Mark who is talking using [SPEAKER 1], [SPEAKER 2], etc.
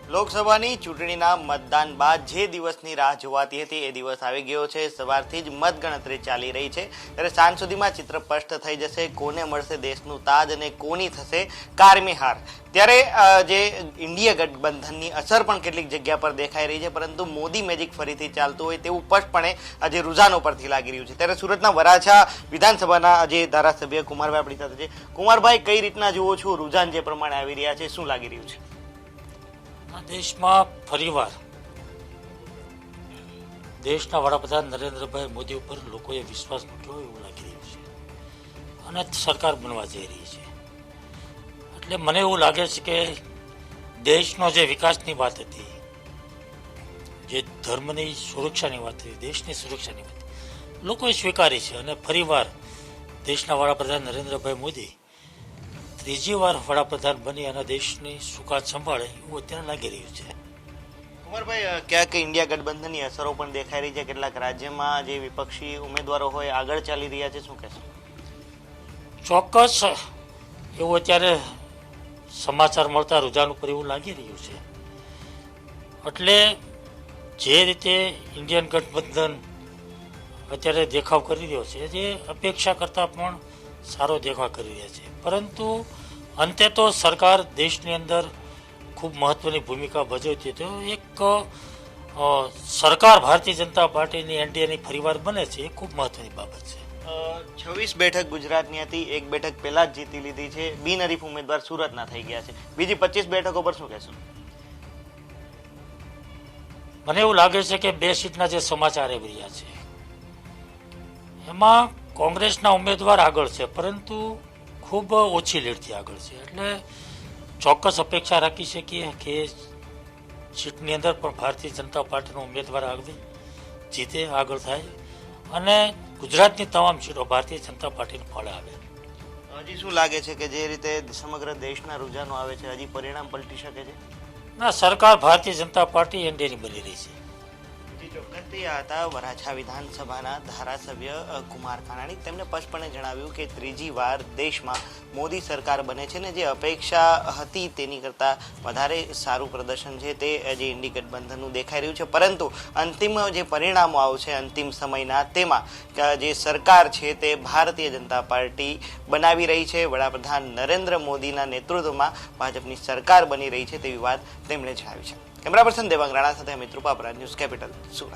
[SPEAKER 1] લોકસભાની ચૂંટણીના મતદાન બાદ જે દિવસની રાહ જોવાતી હતી એ દિવસ આવી ગયો છે। સવારથી જ મતગણતરી ચાલી રહી છે ત્યારે સાંજ સુધીમાં ચિત્ર સ્પષ્ટ થઈ જશે કોને મળશે દેશનું તાજ અને કોની થશે કારમી હાર। ત્યારે જે ઇન્ડિયા ગઠબંધનની અસર પણ કેટલીક જગ્યા પર દેખાઈ રહી છે, પરંતુ મોદી મેજિક ફરીથી ચાલતું હોય તેવું સ્પષ્ટપણે આજે રૂઝાનો પરથી લાગી રહ્યું છે। ત્યારે સુરતના વરાછા વિધાનસભાના જે ધારાસભ્ય કુમારભાઈ આપણી સાથે છે। કુમારભાઈ, કઈ રીતના જુઓ છો રૂઝાન જે પ્રમાણે આવી રહ્યા છે, શું લાગી રહ્યું છે?
[SPEAKER 2] દેશમાં ફરીવાર દેશના વડાપ્રધાન નરેન્દ્રભાઈ મોદી ઉપર લોકોએ વિશ્વાસ મૂક્યો એવું લાગી રહ્યું છે અને સરકાર બનવા જઈ રહી છે। એટલે મને એવું લાગે છે કે દેશનો જે વિકાસની વાત હતી, જે ધર્મની સુરક્ષાની વાત હતી, દેશની સુરક્ષાની વાત લોકોએ સ્વીકારી છે અને ફરીવાર દેશના વડાપ્રધાન નરેન્દ્રભાઈ મોદી ત્રીજી વાર વડાપ્રધાન બની અને દેશની સુકાત સંભાળે એવું અત્યારે લાગી રહ્યું છે।
[SPEAKER 1] કુમારભાઈ, ક્યાંક ઇન્ડિયા ગઠબંધનની અસરો પણ દેખાઈ રહી છે, કેટલાક રાજ્યમાં જે વિપક્ષી ઉમેદવારો હોય આગળ ચાલી રહ્યા છે, શું કહેશો?
[SPEAKER 2] ચોક્કસ એવું અત્યારે સમાચાર મળતા રૂઝાન ઉપર એવું લાગી રહ્યું છે। એટલે જે રીતે ઇન્ડિયન ગઠબંધન અત્યારે દેખાવ કરી રહ્યો છે, જે અપેક્ષા કરતાં પણ સારો દેખાવ કરી રહ્યા છે, પરંતુ અંતે તો સરકાર દેશની અંદર ખૂબ મહત્વની ભૂમિકા ભજવતી તો એક સરકાર ભારતીય જનતા પાર્ટીની એનડીએની ફરીવાર બને છે એ ખૂબ મહત્વની બાબત છે।
[SPEAKER 1] 26 બેઠક ગુજરાતની હતી, એક બેઠક પહેલા જ જીતી લીધી છે, બિનહરીફ ઉમેદવાર સુરતના થઈ ગયા છે, બીજી 25 બેઠકો પર શું કહેશો?
[SPEAKER 2] મને એવું લાગે છે કે 2 સીટના જે સમાચાર આવી રહ્યા છે એમાં કોંગ્રેસના ઉમેદવાર આગળ છે, પરંતુ ખૂબ ઓછી લીડથી આગળ છે। એટલે ચોક્કસ અપેક્ષા રાખી શકીએ કે સીટની અંદર પણ ભારતીય જનતા પાર્ટીનો ઉમેદવાર આગળ જીતે, આગળ થાય અને ગુજરાતની તમામ સીટો ભારતીય જનતા પાર્ટીને ફળે આવે।
[SPEAKER 1] હજી શું લાગે છે કે જે રીતે સમગ્ર દેશના રૂઝાનો આવે છે, હજી પરિણામ પલટી શકે છે?
[SPEAKER 2] ના, સરકાર ભારતીય જનતા પાર્ટી એનડીએની બની રહી છે।
[SPEAKER 1] ચોક્કસથી આ હતા વરાછા વિધાનસભાના ધારાસભ્ય કુમાર કાનાણી। તેમણે સ્પષ્ટપણે જણાવ્યું કે ત્રીજી વાર દેશમાં મોદી સરકાર બને છે ને જે અપેક્ષા હતી તેની કરતાં વધારે સારું પ્રદર્શન છે તે જે ઇન્ડી ગઠબંધનનું દેખાઈ રહ્યું છે, પરંતુ અંતિમ જે પરિણામો આવશે અંતિમ સમયના તેમાં જે સરકાર છે તે ભારતીય જનતા પાર્ટી બનાવી રહી છે, વડાપ્રધાન નરેન્દ્ર મોદીના નેતૃત્વમાં ભાજપની સરકાર બની રહી છે તેવી વાત તેમણે જણાવી છે। કેમેરા પર્સન દેવાંગ રાણા સાથે અમિત રૂપાપરા, ન્યૂઝ કેપિટલ, સુરત।